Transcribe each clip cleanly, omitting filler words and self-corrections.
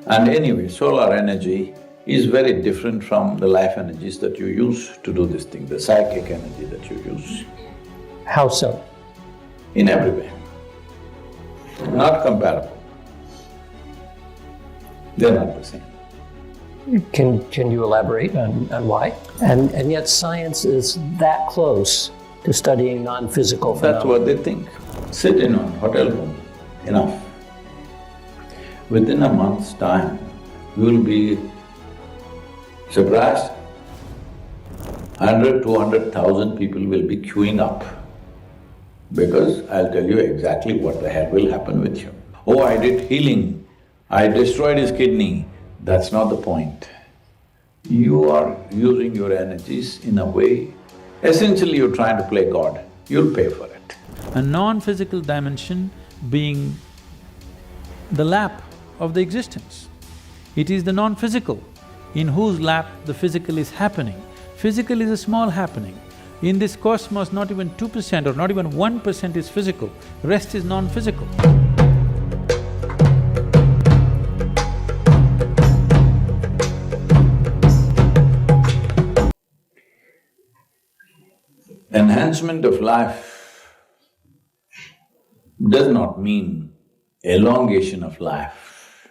And anyway, solar energy is very different from the life energies that you use to do this thing, the psychic energy that you use. How so? In every way. Not comparable. They're not the same. Can you elaborate on why? And yet science is that close to studying non-physical phenomena. That's what they think. Sit in a hotel room, enough. Within a month's time, you will be surprised. 100, 200,000 people will be queuing up because I'll tell you exactly what the hell will happen with you. Oh, I did healing, I destroyed his kidney. That's not the point. You are using your energies in a way, essentially you're trying to play God, you'll pay for it. A non-physical dimension being the lap of the existence. It is the non-physical in whose lap the physical is happening. Physical is a small happening. In this cosmos, not even 2% or not even 1% is physical, rest is non-physical. Enhancement of life does not mean elongation of life.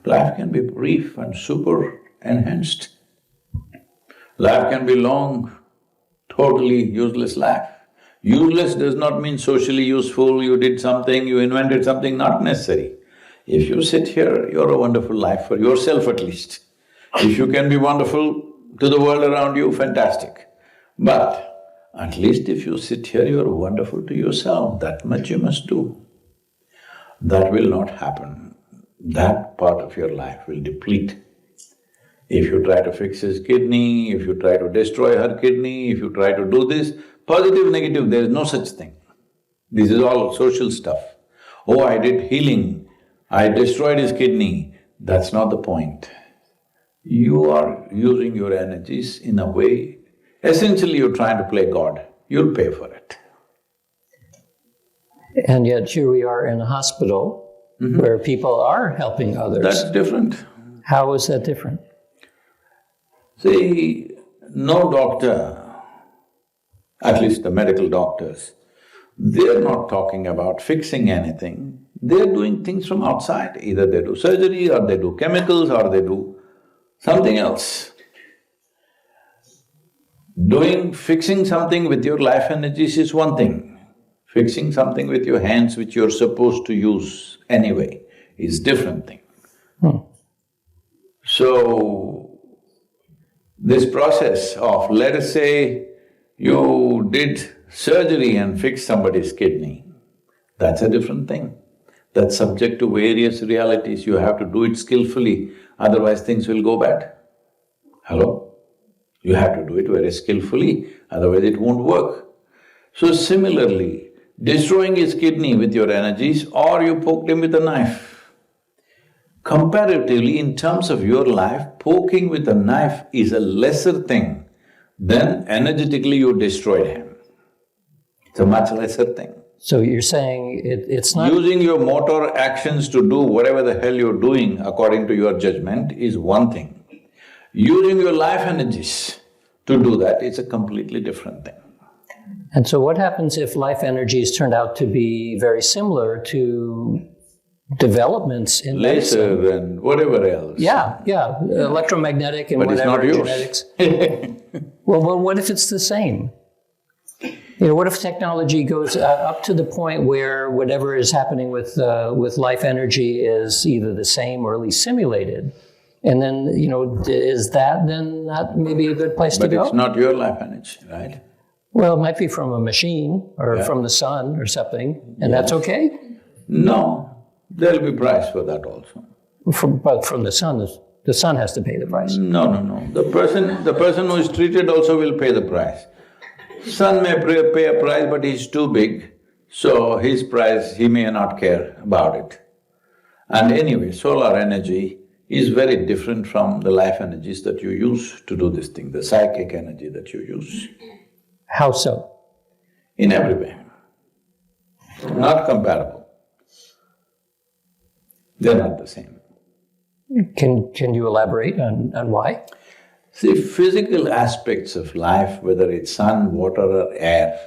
Life can be brief and super enhanced. Life can be long, totally useless life. Useless does not mean socially useful, you did something, you invented something, not necessary. If you sit here, you're a wonderful life for yourself at least. If you can be wonderful to the world around you, fantastic. But at least if you sit here, you're wonderful to yourself, that much you must do. That will not happen. That part of your life will deplete. If you try to fix his kidney, if you try to destroy her kidney, if you try to do this, positive, negative, there is no such thing. This is all social stuff. Oh, I did healing, I destroyed his kidney, that's not the point. You are using your energies in a way, essentially you're trying to play God, you'll pay for it. And yet here we are in a hospital where people are helping others. That's different. How is that different? See, no doctor, at least the medical doctors, they're not talking about fixing anything, they're doing things from outside. Either they do surgery or they do chemicals or they do something else. Fixing something with your life energies is one thing. Fixing something with your hands which you're supposed to use anyway is different thing. So, this process of, let us say, you did surgery and fixed somebody's kidney, that's a different thing. That's subject to various realities, you have to do it skillfully, otherwise things will go bad. Hello? You have to do it very skillfully, otherwise it won't work. So similarly, destroying his kidney with your energies or you poked him with a knife. Comparatively, in terms of your life, poking with a knife is a lesser thing than energetically you destroyed him. It's a much lesser thing. So you're saying it's not… Using your motor actions to do whatever the hell you're doing according to your judgment is one thing. Using your life energies to do that is a completely different thing. And so what happens if life energies turned out to be very similar to developments in laser medicine? and whatever else? Yeah, electromagnetic and but whatever, it's not yours. genetics. Well, what if it's the same? What if technology goes up to the point where whatever is happening with life energy is either the same or at least simulated? And then, is that then not maybe a good place to go? But it's not your life energy, right? Well, it might be from a machine or from the sun or something, and that's okay? No, there'll be price for that also. But from the sun has to pay the price. No. The person who is treated also will pay the price. Sun may pay a price, but he's too big, so his price, he may not care about it. And anyway, solar energy is very different from the life energies that you use to do this thing, the psychic energy that you use. How so? In every way. Not comparable. They're not the same. Can you elaborate on why? See, physical aspects of life, whether it's sun, water or air,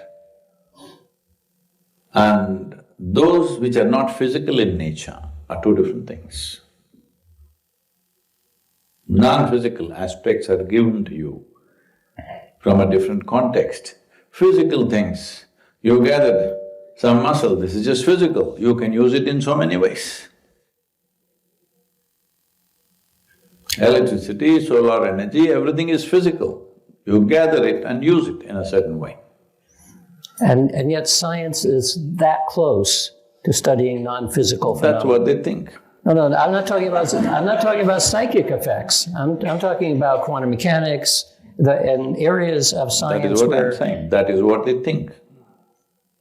and those which are not physical in nature are two different things. Non-physical aspects are given to you from a different context. Physical things, you gathered some muscle, this is just physical, you can use it in so many ways. Electricity, solar energy, everything is physical. You gather it and use it in a certain way. And yet science is that close to studying non-physical phenomena. That's what they think. No, I'm not talking about psychic effects. I'm talking about quantum mechanics, and areas of science. That is what I'm saying. That is what they think.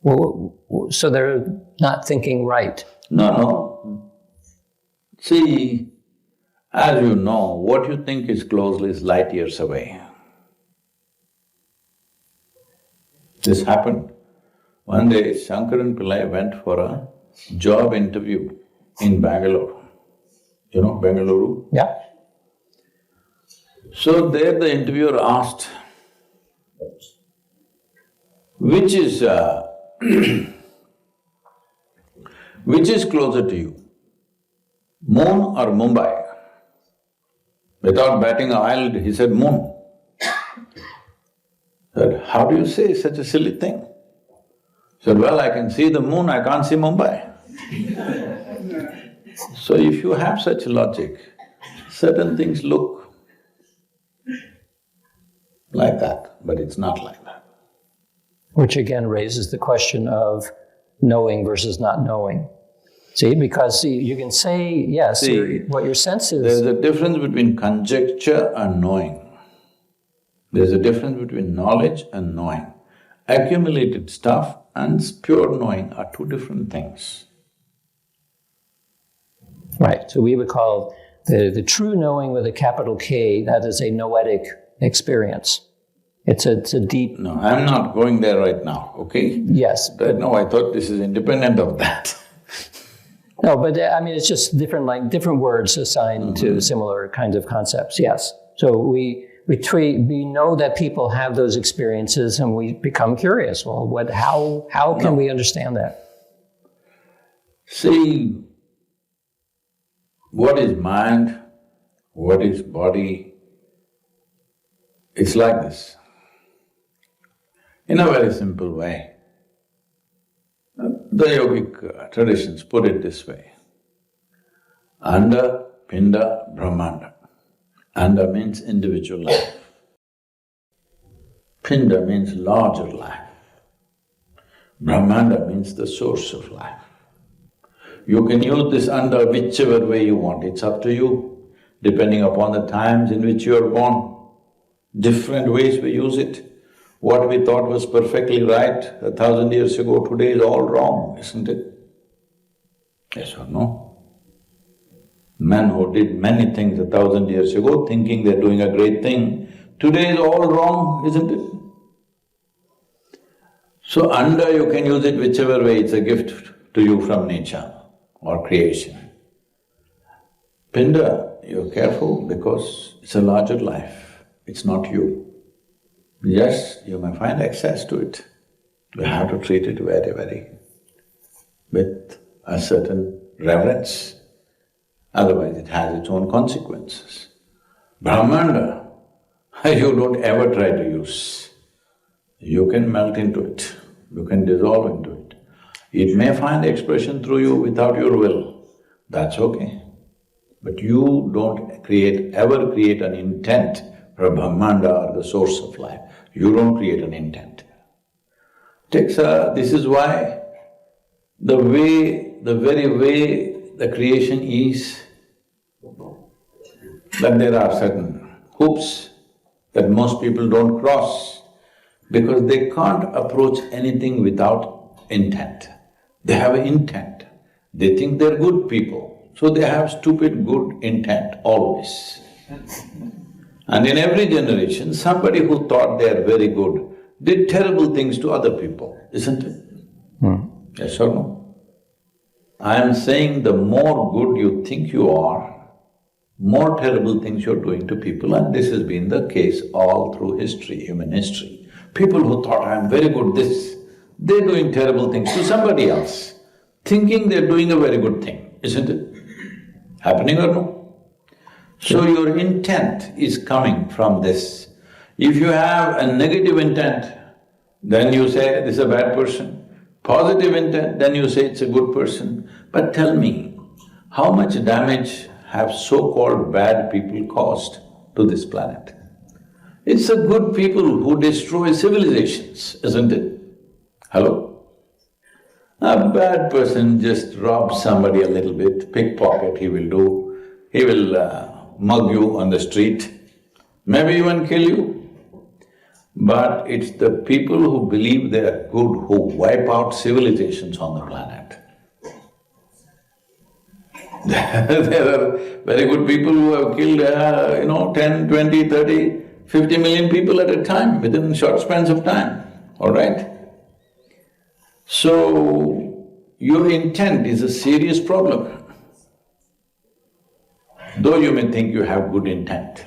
Well, so they're not thinking right. No. See, as you know, what you think is close is light years away. This happened. One day, Shankaran Pillai went for a job interview in Bangalore. You know Bengaluru? Yeah. So there the interviewer asked, which is closer to you, Moon or Mumbai? Without batting an eyelid, he said, Moon. Said, how do you say such a silly thing? Said, well, I can see the moon, I can't see Mumbai. So if you have such logic, certain things look like that, but it's not like that. Which again raises the question of knowing versus not knowing. See, because you can say, yes, what your sense is… There's a difference between conjecture and knowing. There's a difference between knowledge and knowing. Accumulated stuff and pure knowing are two different things. Right, so we would call the true knowing with a capital K, that is a noetic experience. It's a deep… No, I'm not going there right now, okay? Yes. No, I thought this is independent of that. No, but I mean, it's just different words assigned to similar kinds of concepts, yes. So we know that people have those experiences and we become curious. Well, how can we understand that? See, what is mind, what is body, it's like this. In a very simple way, the yogic traditions put it this way. Anda, Pinda, Brahmanda. Anda means individual life. Pinda means larger life. Brahmanda means the source of life. You can use this Anda whichever way you want, it's up to you, depending upon the times in which you are born. Different ways we use it. What we thought was perfectly right 1,000 years ago, today is all wrong, isn't it? Yes or no? Men who did many things 1,000 years ago, thinking they're doing a great thing, today is all wrong, isn't it? So Anda, you can use it whichever way, it's a gift to you from nature or creation. Pinda, you're careful because it's a larger life, it's not you. Yes, you may find access to it. You have to treat it with a certain reverence, otherwise it has its own consequences. Brahmanda, you don't ever try to use. You can melt into it, you can dissolve into it. It may find expression through you without your will, that's okay. But you don't ever create an intent for Brahmanda or the source of life. You don't create an intent. This is why the very way the creation is, that there are certain hoops that most people don't cross because they can't approach anything without intent. They have an intent. They think they're good people, so they have stupid good intent always. And in every generation, somebody who thought they are very good did terrible things to other people, isn't it? Yes or no? I am saying the more good you think you are, more terrible things you're doing to people, and this has been the case all through history, human history. People who thought, I'm very good this, they're doing terrible things to somebody else, thinking they're doing a very good thing, isn't it? Happening or no? So your intent is coming from this. If you have a negative intent, then you say this is a bad person. Positive intent, then you say it's a good person. But tell me, how much damage have so-called bad people caused to this planet? It's the good people who destroy civilizations, isn't it? Hello? A bad person just robs somebody a little bit, pickpocket he will do, he will mug you on the street, maybe even kill you. But it's the people who believe they are good who wipe out civilizations on the planet. There are very good people who have killed, 10, 20, 30, 50 million people at a time within short spans of time, all right? So, your intent is a serious problem, though you may think you have good intent.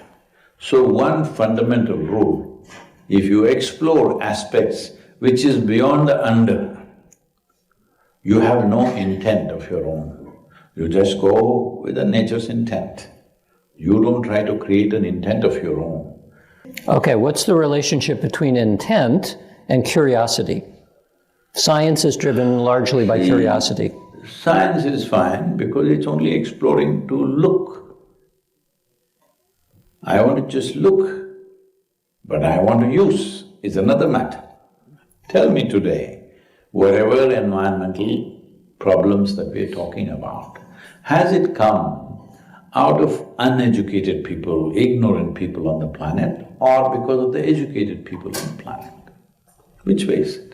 So one fundamental rule, if you explore aspects which is beyond the under, you have no intent of your own. You just go with the nature's intent. You don't try to create an intent of your own. Okay, what's the relationship between intent and curiosity? Science is driven largely by curiosity. Science is fine because it's only exploring to look. I want to just look, but I want to use is another matter. Tell me today, whatever environmental problems that we're talking about, has it come out of uneducated people, ignorant people on the planet, or because of the educated people on the planet? Which way is it?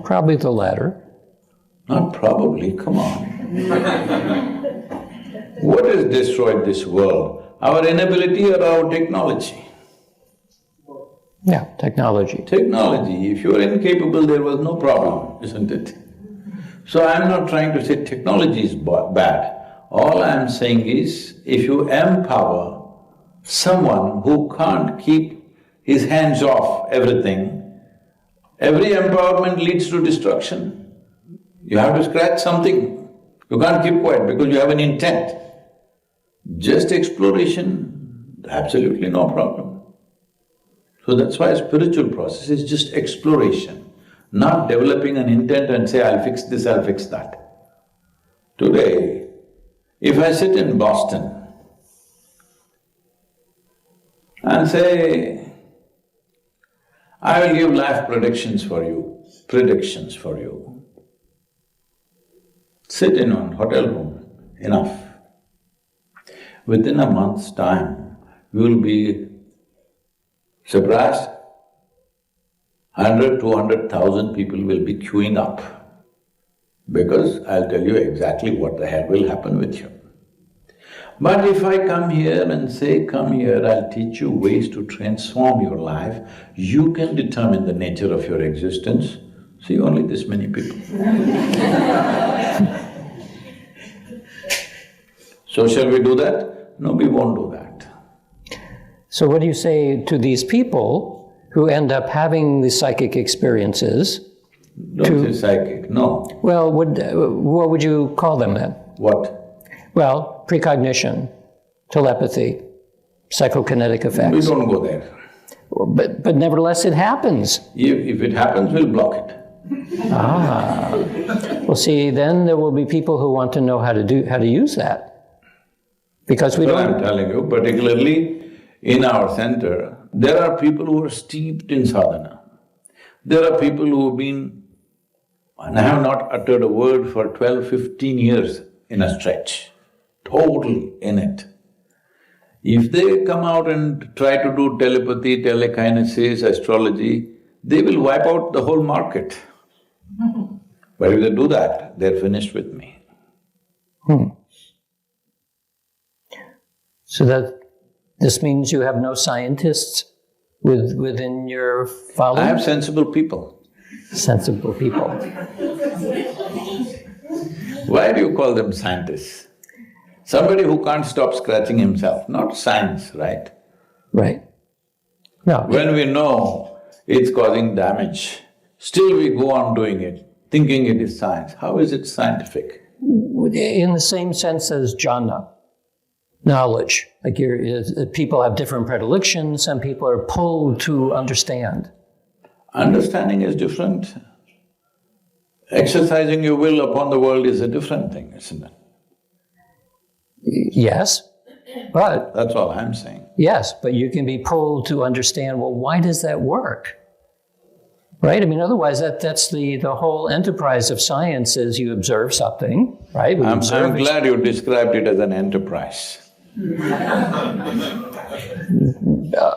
Probably the latter. Not probably, come on. What has destroyed this world? Our inability or our technology? Yeah, technology. Technology. If you are incapable, there was no problem, isn't it? So I'm not trying to say technology is bad. All I'm saying is, if you empower someone who can't keep his hands off everything, every empowerment leads to destruction. You have to scratch something. You can't keep quiet because you have an intent. Just exploration, absolutely no problem. So that's why a spiritual process is just exploration, not developing an intent and say, I'll fix this, I'll fix that. Today, if I sit in Boston and say, I will give life predictions for you, sit in one hotel room, enough. Within a month's time, you will be surprised. 100, 200,000 people will be queuing up because I'll tell you exactly what the hell will happen with you. But if I come here and say, come here, I'll teach you ways to transform your life, you can determine the nature of your existence. See, only this many people. So shall we do that? No, we won't do that. So what do you say to these people who end up having the psychic experiences? Don't say psychic, no. Well, what would you call them then? What? Well, precognition, telepathy, psychokinetic effects. We don't go there. But nevertheless it happens. If it happens, we'll block it. Ah. Well, see, then there will be people who want to know how to use that. Because we don't… I'm telling you, particularly in our center, there are people who are steeped in sadhana. There are people who have been, and I have not uttered a word for 12, 15 years in a stretch, totally in it. If they come out and try to do telepathy, telekinesis, astrology, they will wipe out the whole market. But if they do that, they're finished with me. So that this means you have no scientists within your following? I have sensible people. Sensible people. Why do you call them scientists? Somebody who can't stop scratching himself, not science, right? Right. No. When we know it's causing damage, still we go on doing it, thinking it is science. How is it scientific? In the same sense as jhana, knowledge. Like people have different predilections, some people are pulled to understand. Understanding is different. Exercising your will upon the world is a different thing, isn't it? Yes, but… That's all I'm saying. Yes, but you can be pulled to understand, well, why does that work? Right? I mean, otherwise that's the whole enterprise of science is you observe something, right? I'm glad you described it as an enterprise.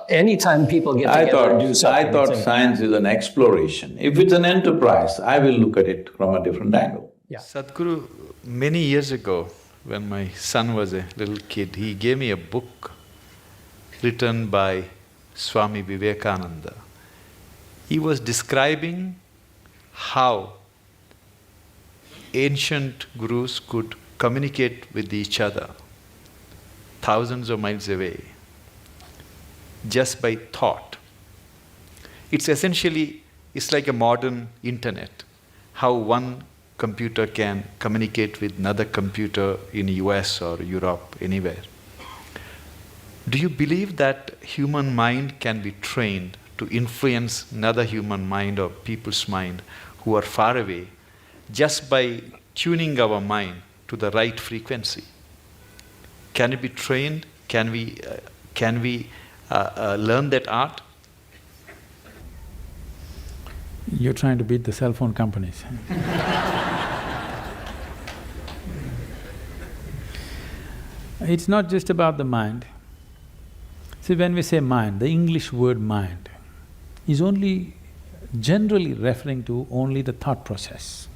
Anytime people get together and do something… I thought science is an exploration. If it's an enterprise, I will look at it from a different angle. Yeah. Sadhguru, many years ago, when my son was a little kid, he gave me a book written by Swami Vivekananda. He was describing how ancient gurus could communicate with each other thousands of miles away just by thought. It's like a modern internet, how one computer can communicate with another computer in US or Europe, anywhere. Do you believe that human mind can be trained to influence another human mind or people's mind who are far away just by tuning our mind to the right frequency? Can it be trained? Can we learn that art? You're trying to beat the cell phone companies. It's not just about the mind. See, when we say mind, the English word mind is only generally referring to only the thought process.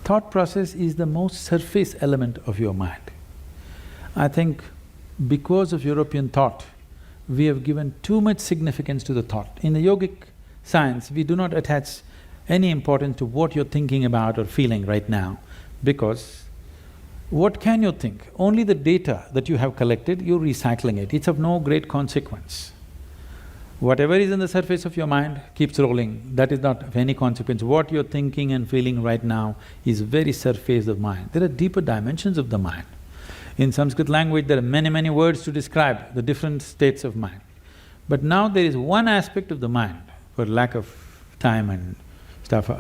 Thought process is the most surface element of your mind. I think because of European thought, we have given too much significance to the thought. In the yogic science, we do not attach any importance to what you're thinking about or feeling right now, because what can you think? Only the data that you have collected, you're recycling it. It's of no great consequence. Whatever is on the surface of your mind keeps rolling, that is not of any consequence. What you're thinking and feeling right now is very surface of mind. There are deeper dimensions of the mind. In Sanskrit language, there are many words to describe the different states of mind. But now there is one aspect of the mind, for lack of time and stuff,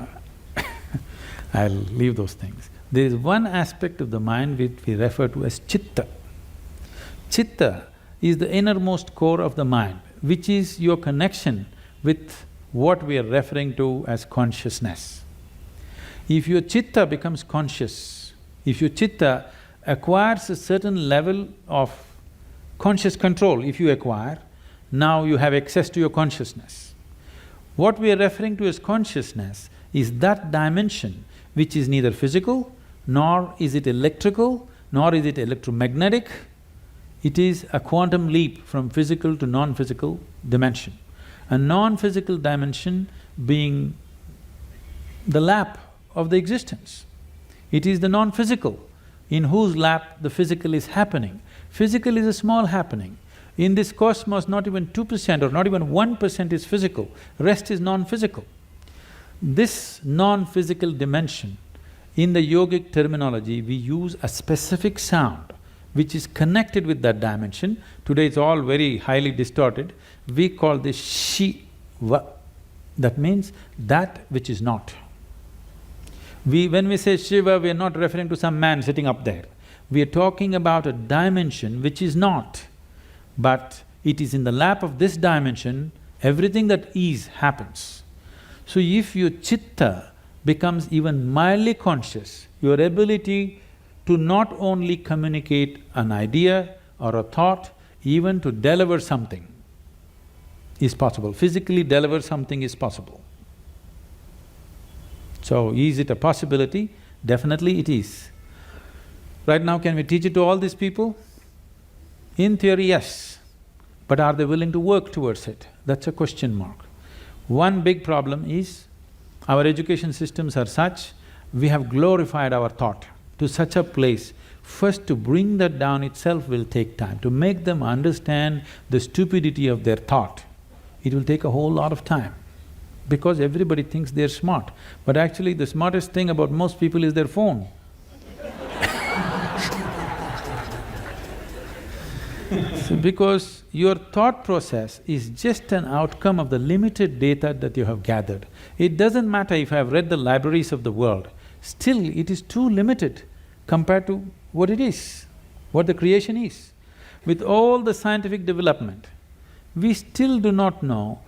I'll leave those things. There is one aspect of the mind which we refer to as chitta. Chitta is the innermost core of the mind, which is your connection with what we are referring to as consciousness. If your chitta becomes conscious, if your chitta acquires a certain level of conscious control, if you acquire, now you have access to your consciousness. What we are referring to as consciousness is that dimension which is neither physical, nor is it electrical, nor is it electromagnetic. It is a quantum leap from physical to non-physical dimension. A non-physical dimension being the lap of the existence. It is the non-physical in whose lap the physical is happening. Physical is a small happening. In this cosmos, not even 2% or not even 1% is physical, rest is non-physical. This non-physical dimension, in the yogic terminology, we use a specific sound which is connected with that dimension. Today it's all very highly distorted. We call this Shiva. That means that which is not. When we say Shiva, we are not referring to some man sitting up there. We are talking about a dimension which is not, but it is in the lap of this dimension, everything that is happens. So if your chitta becomes even mildly conscious, your ability to not only communicate an idea or a thought, even to deliver something is possible. Physically deliver something is possible. So, is it a possibility? Definitely it is. Right now, can we teach it to all these people? In theory, yes. But are they willing to work towards it? That's a question mark. One big problem is, our education systems are such we have glorified our thought to such a place. First, to bring that down itself will take time. To make them understand the stupidity of their thought, it will take a whole lot of time. Because everybody thinks they're smart, but actually the smartest thing about most people is their phone. So because your thought process is just an outcome of the limited data that you have gathered. It doesn't matter if I have read the libraries of the world, still it is too limited compared to what it is, what the creation is. With all the scientific development, we still do not know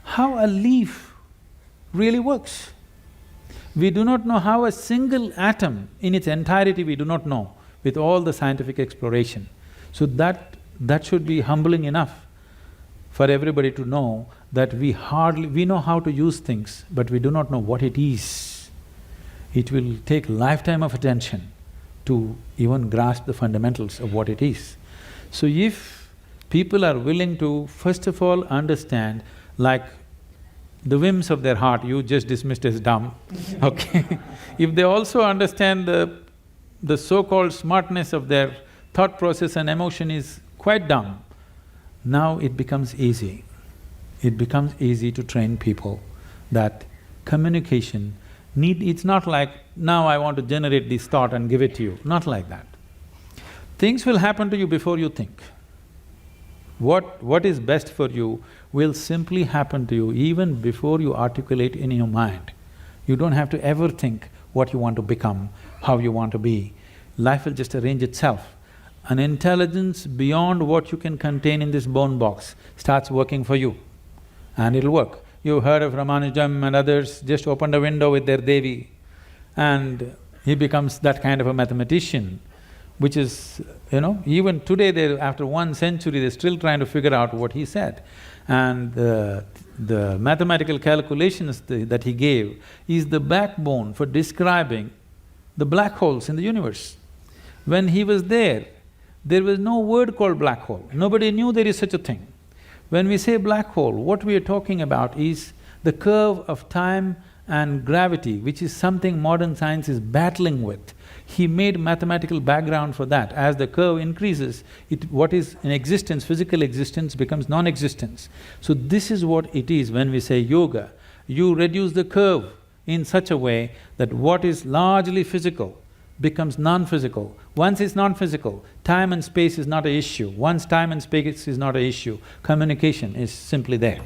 how a leaf really works. We do not know how a single atom in its entirety we do not know with all the scientific exploration. So that should be humbling enough for everybody to know that we know how to use things, but we do not know what it is. It will take a lifetime of attention to even grasp the fundamentals of what it is. So if people are willing to first of all understand, like the whims of their heart, you just dismissed as dumb, okay? If they also understand the so-called smartness of their thought process and emotion is quite dumb, now it becomes easy. It becomes easy to train people that communication it's not like, now I want to generate this thought and give it to you, not like that. Things will happen to you before you think. What is best for you will simply happen to you even before you articulate in your mind. You don't have to ever think what you want to become, how you want to be. Life will just arrange itself. An intelligence beyond what you can contain in this bone box starts working for you, and it'll work. You've heard of Ramanujam and others, just opened a window with their Devi, and he becomes that kind of a mathematician, which is, even today after 1 century, they're still trying to figure out what he said. And the mathematical calculations that he gave is the backbone for describing the black holes in the universe. When he was there was no word called black hole, nobody knew there is such a thing. When we say black hole, what we are talking about is the curve of time and gravity, which is something modern science is battling with. He made mathematical background for that. As the curve increases, what is in existence, physical existence, becomes non-existence. So this is what it is when we say yoga. You reduce the curve in such a way that what is largely physical becomes non-physical. Once it's non-physical, time and space is not an issue. Once time and space is not an issue, communication is simply there.